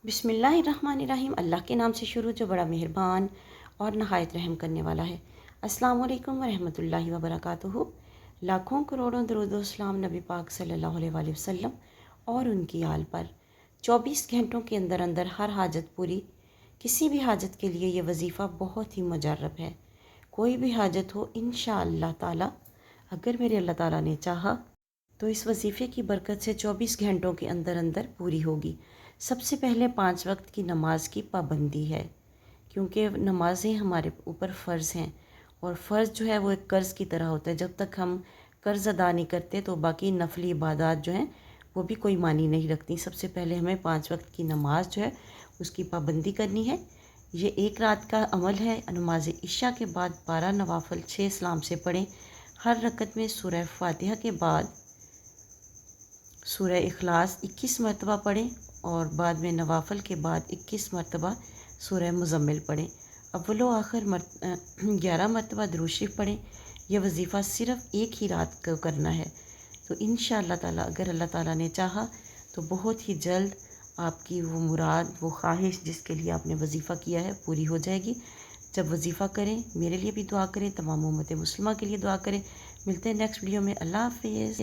بسم اللہ الرحمن الرحیم۔ اللہ کے نام سے شروع جو بڑا مہربان اور نہایت رحم کرنے والا ہے۔ السلام علیکم ورحمۃ اللہ وبرکاتہ۔ لاکھوں کروڑوں درود و اسلام نبی پاک صلی اللہ علیہ وآلہ وسلم اور ان کی آل پر۔ 24 گھنٹوں کے اندر اندر ہر حاجت پوری۔ کسی بھی حاجت کے لیے یہ وظیفہ بہت ہی مجرب ہے۔ کوئی بھی حاجت ہو انشاءاللہ تعالی، اگر میرے اللہ تعالیٰ نے چاہا تو اس وظیفے کی برکت سے 24 گھنٹوں کے اندر اندر پوری ہوگی۔ سب سے پہلے 5 وقت کی نماز کی پابندی ہے، کیونکہ نمازیں ہمارے اوپر فرض ہیں، اور فرض جو ہے وہ ایک قرض کی طرح ہوتا ہے۔ جب تک ہم قرض ادا نہیں کرتے تو باقی نفلی عبادات جو ہیں وہ بھی کوئی معنی نہیں رکھتی۔ سب سے پہلے ہمیں 5 وقت کی نماز جو ہے اس کی پابندی کرنی ہے۔ یہ ایک رات کا عمل ہے۔ نماز عشاء کے بعد 12 نوافل 6 سلام سے پڑھیں۔ ہر رکعت میں سورہ فاتحہ کے بعد سورہ اخلاص 21 مرتبہ پڑھیں، اور بعد میں نوافل کے بعد 21 مرتبہ سورہ مزمل پڑھیں۔ اول و آخر 11 مرتبہ درود شریف پڑھیں۔ یہ وظیفہ صرف ایک ہی رات کو کرنا ہے، تو انشاءاللہ تعالیٰ اگر اللہ تعالیٰ نے چاہا تو بہت ہی جلد آپ کی وہ مراد، وہ خواہش جس کے لیے آپ نے وظیفہ کیا ہے پوری ہو جائے گی۔ جب وظیفہ کریں میرے لیے بھی دعا کریں، تمام امت مسلمہ کے لیے دعا کریں۔ ملتے ہیں نیکسٹ ویڈیو میں۔ اللہ حافظ۔